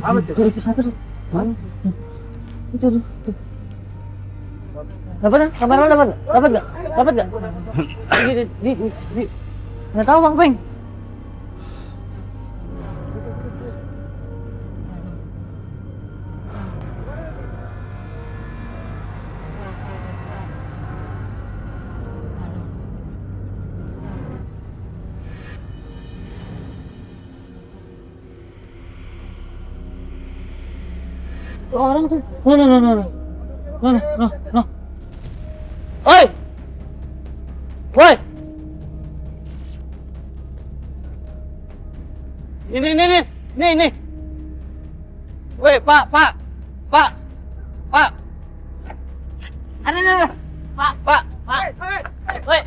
Apa tuh? Itu satu. Mana? Itu. Dapat kan? Kamera lo dapat? Dapat enggak? Dapat enggak? Di. Enggak tahu Bang Peng. Itu orang tuh. No. Oi! Woi! Ini. Woi, Pak. Ada. Pak. Woi.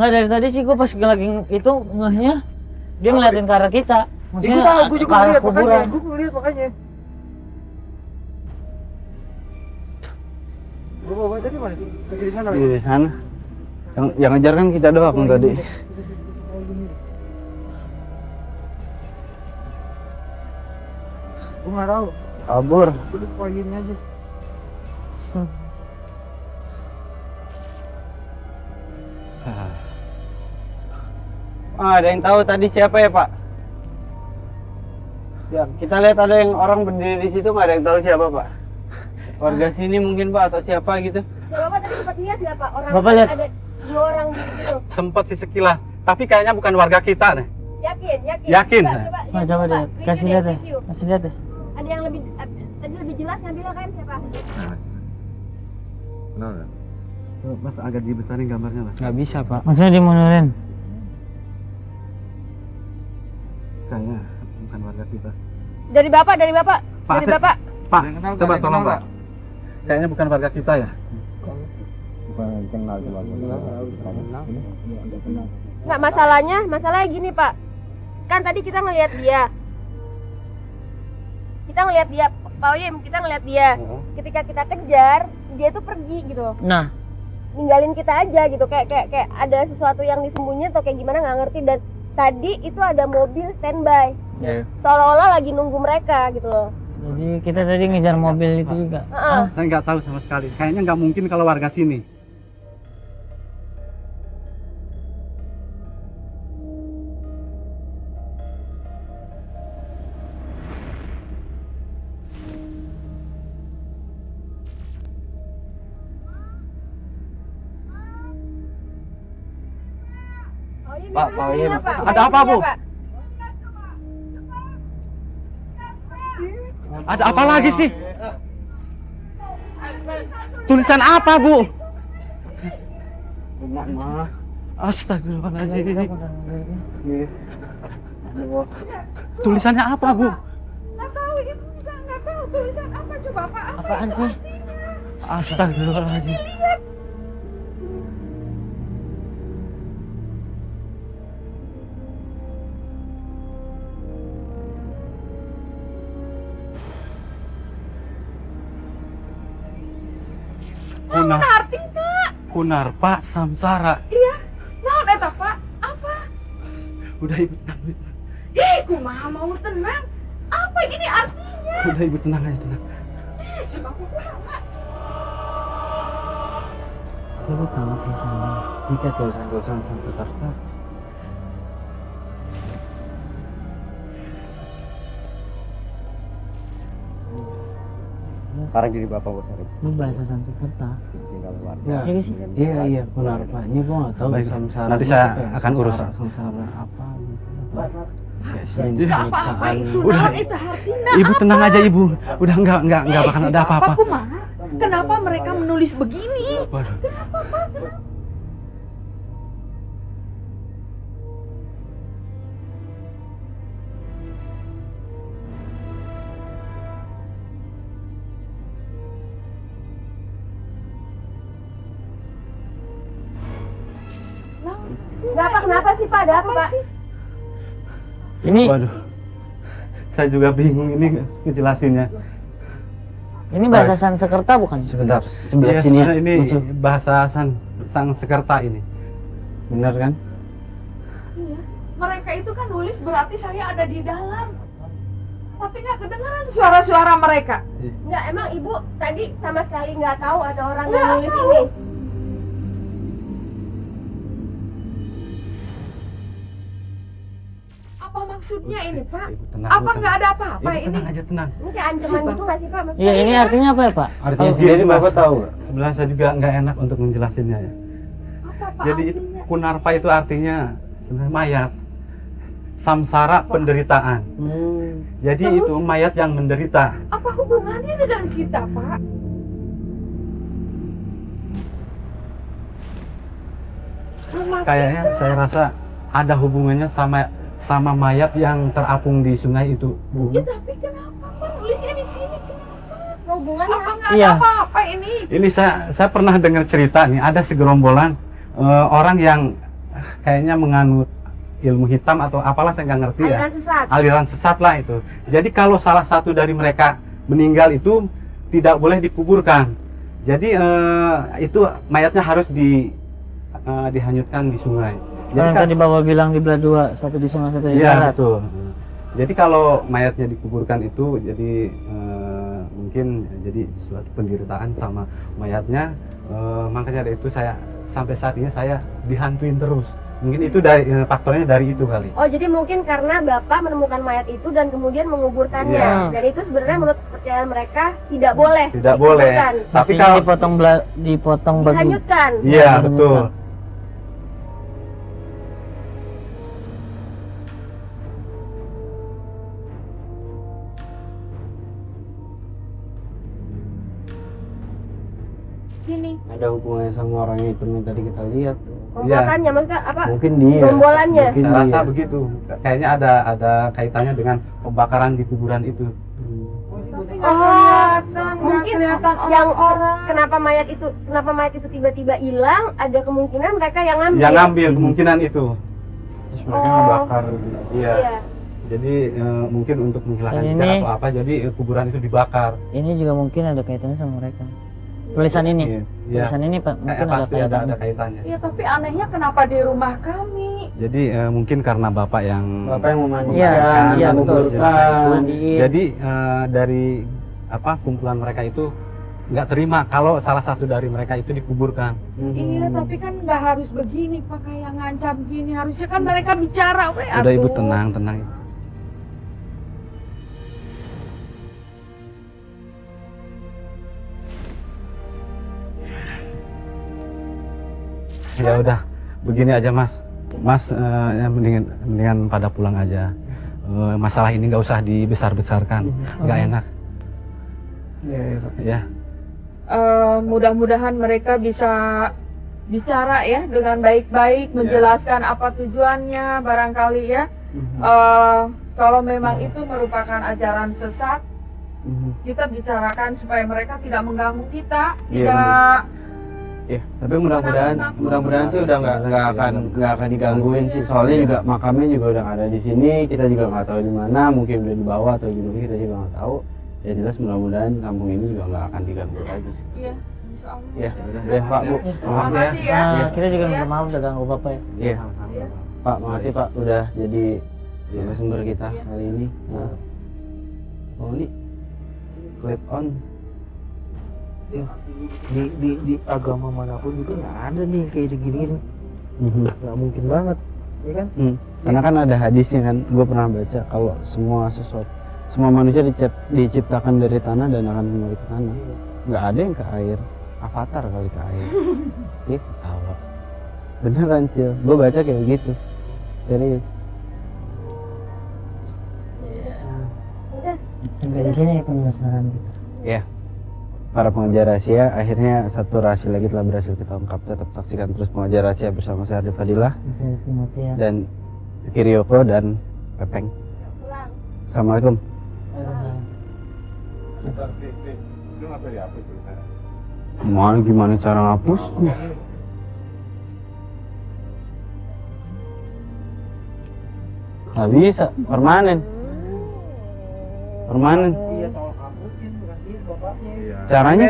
Nah dari tadi sih gue pas lagi itu ngehnya dia ngeliatin ke arah kita. Maksudnya Gue ke arah kuburan. Gue ngeliat makanya. Gue bawa tadi mana? Masih di sana. Di sana. Yang ngejar kan kita doang tadi. Gue nggak tahu. Kabur. Gue poin aja. Ada yang tahu tadi siapa ya, Pak? Ya, kita lihat ada yang orang berdiri di situ, nggak ada yang tahu siapa, Pak. Warga sini mungkin, Pak, atau siapa gitu. Bapak tadi sempat lihat nggak Pak? Bapak lihat? Ada 2 orang gitu. Sempat sih sekilas, tapi kayaknya bukan warga kita nih. Yakin? Coba deh, kasih lihat deh. Kasih lihat deh. Ada yang tadi lebih jelas yang bilang kan siapa? Benar ya? Mas agak dibesarin gambarnya, Mas. Nggak bisa, Pak. Maksudnya dimundurin. Kayaknya bukan warga kita. Dari Bapak. Pak, Dari Bapak. Pak, coba tolong, Pak. Kayaknya bukan warga kita ya? Nggak, masalahnya gini Pak. Kan tadi kita ngelihat dia. Pak Oyem, kita ngelihat dia. Ketika kita kejar, dia tuh pergi gitu. Nah, Ninggalin kita aja gitu, kayak ada sesuatu yang disembunyiin atau kayak gimana nggak ngerti. Dan tadi itu ada mobil standby, seolah-olah lagi nunggu mereka gitu loh. jadi kita tadi ngejar mobil itu juga. Saya nggak tahu sama sekali. Kayaknya nggak mungkin kalau warga sini. Pak Oyem. Ada apa, Bu? Ada apa lagi sih? Tulisan apa, Bu? Astagfirullahaladzim. Tulisannya apa, Bu? Nggak tahu, ibu juga nggak tahu tulisan apa. Coba Pak, apa Apaan itu sih? artinya? Astagfirullahaladzim. Naon artinya? Kunarpa Samsara. Iya, naon eta Pak? Apa? Udah Ibu tenang. Kumaha mau tenang? Apa ini artinya? Udah Ibu tenang aja, tenang. Si Bapak kumaha? Coba tahu di sana. Jika tulisan Jakarta. Sekarang jadi Bapak Bos Arif. Lu bahasa Sanskerta. Tinggal warga. Ya, iya sih. Iya, Kunarpa. Ini gua nggak tahu. Baik, Samsara. nanti saya akan urus. Samsara apa? Tidak apa-apa itu, Udah. naon eta artinya? Ibu tenang aja, Ibu. Udah enggak bakal ada apa-apa. Kumaha? Kenapa mereka menulis begini? Waduh. Nggak apa, kenapa sih Pak? Ada apa Pak? Ini Waduh. Saya juga bingung ini ngejelasinnya. ini bahasa Sanskerta bukan? Sebentar, sebelah Iya, sini ya. sebenarnya ini Muncul. bahasa Sanskerta ini. Benar kan? Iya. Mereka itu kan nulis berarti saya ada di dalam. Tapi nggak kedengeran suara-suara mereka. Nggak, emang Ibu tadi sama sekali nggak tahu ada orang yang nulis ini? Apa maksudnya ini Pak? Ibu tenang, Apa Ibu nggak tenang. ada apa-apa Ibu ini? tenang aja, tenang. Ini kayak ancaman gitu nggak sih Pak? Maksudnya Iya, ini artinya apa ya, Pak? Artinya Kalau sendiri gini, Bapak Mas, tahu nggak? Sebenarnya saya juga nggak enak untuk menjelasinnya ya. Apa Pak Jadi artinya? Kunarpa itu artinya sebenarnya mayat. Samsara penderitaan. Jadi Terus? itu mayat yang menderita. Apa hubungannya dengan kita Pak? Kayaknya saya rasa ada hubungannya sama mayat yang terapung di sungai itu, Bu. Ya tapi kenapa Pak nulisnya di sini? hubungannya Apa apa? nggak ada Iya. apa-apa ini? Ini saya pernah dengar cerita nih, ada segerombolan orang yang kayaknya menganut ilmu hitam atau apalah, saya nggak ngerti ya. Aliran sesat. Aliran sesat lah itu. Jadi kalau salah satu dari mereka meninggal itu tidak boleh dikuburkan. Jadi itu mayatnya harus dihanyutkan di sungai. Jadi Yang tadi Bapak bilang di belah dua, satu di sungai, satu di iya darat. betul. Jadi kalau mayatnya dikuburkan itu jadi mungkin jadi suatu penderitaan sama mayatnya. Makanya dari itu saya sampai saat ini saya dihantuin terus. Mungkin itu dari faktornya dari itu kali. Oh, jadi mungkin karena Bapak menemukan mayat itu dan kemudian menguburkannya. Iya. Dan itu sebenarnya menurut kepercayaan mereka tidak boleh. Tidak boleh. dikuburkan. Tapi Mestinya kalau dipotong bagi. Dihanyutkan. iya betul. Gini. Ada hubungannya sama orang yang hitam yang tadi kita lihat. Kompakannya maksudnya apa? Mungkin dia. Rombolannya. Mungkin Saya rasa dia. begitu. Kayaknya ada kaitannya dengan pembakaran di kuburan itu. Tapi nggak kelihatan, nggak Mungkin kelihatan yang orang. kenapa mayat itu tiba-tiba hilang, ada kemungkinan mereka yang ngambil. Yang ngambil kemungkinan itu. Terus mereka Oh. ngebakar. Iya. Iya. Jadi mungkin untuk menghilangkan Dan jejak ini- atau apa, jadi kuburan itu dibakar. Ini juga mungkin ada kaitannya sama mereka. Tulisan ini, Iya. tulisan ini Pak, mungkin ada Pasti kaitannya. ada kaitannya. Iya, tapi anehnya kenapa di rumah kami? Jadi mungkin karena bapak yang Bapak yang memandikan, Iya, iya, betul. menguburkan. Mandiin. Jadi dari kumpulan mereka itu nggak terima kalau salah satu dari mereka itu dikuburkan. Iya, tapi kan nggak harus begini Pak, kayak ngancam gini. Harusnya kan mereka bicara, weh. Udah ibu atuh. tenang. Ya udah, begini aja Mas. Mas ya mendingan pada pulang aja. Masalah ini nggak usah dibesar-besarkan, nggak enak. Ya. Mudah-mudahan mereka bisa bicara ya dengan baik-baik, menjelaskan apa tujuannya barangkali ya. Kalau memang itu merupakan ajaran sesat, kita bicarakan supaya mereka tidak mengganggu kita, Iya, tidak. Iya, tapi mudah-mudahan sih udah nggak akan digangguin sih. Soalnya juga makamnya juga udah nggak ada di sini, kita juga nggak tahu di mana, mungkin udah dibawa atau gimana kita juga nggak tahu. Ya jelas mudah-mudahan kampung ini juga nggak akan diganggu lagi sih. Iya, insya Allah. Iya, udah Pak Bu, Terima maaf ya. kasih ya. Nah, kita juga Iya. minta maaf udah ganggu Bapak ya. Iya, Pak, makasih Pak udah jadi narasumber kita Iya. kali ini. Nah, oh ini clip on. Di agama manapun juga nggak ada nih kayak gini-gini, nggak mungkin banget, ya kan? Karena kan ada hadisnya kan, gue pernah baca kalau semua manusia diciptakan dari tanah dan akan kembali ke tanah. Nggak ada yang ke air, avatar kali ke air. Iya ketawa. Beneran Cil, gue baca kayak gitu. Serius. Sampai di sini penasaran kita. Ya. Para pengejar rahasia, akhirnya satu rahasia lagi telah berhasil kita ungkap. Tetap saksikan terus pengejar rahasia bersama saya Ardi Fadilah Saya Timothy ya. dan Kiryoko dan Pepeng. Assalamualaikum. Gimana cara ngapus? Nggak bisa, permanen. Permanen. Iya, tolong kabutin gantiin bapaknya. Iya. Caranya?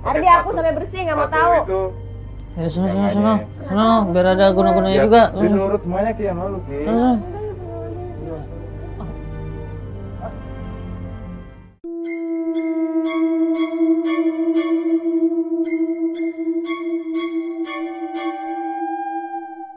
Ardi aku sampai bersih nggak mau tahu. Ya, sono, biar ada guna-gunanya juga. Nurut semuanya Ki, sama lu Ki. Sono.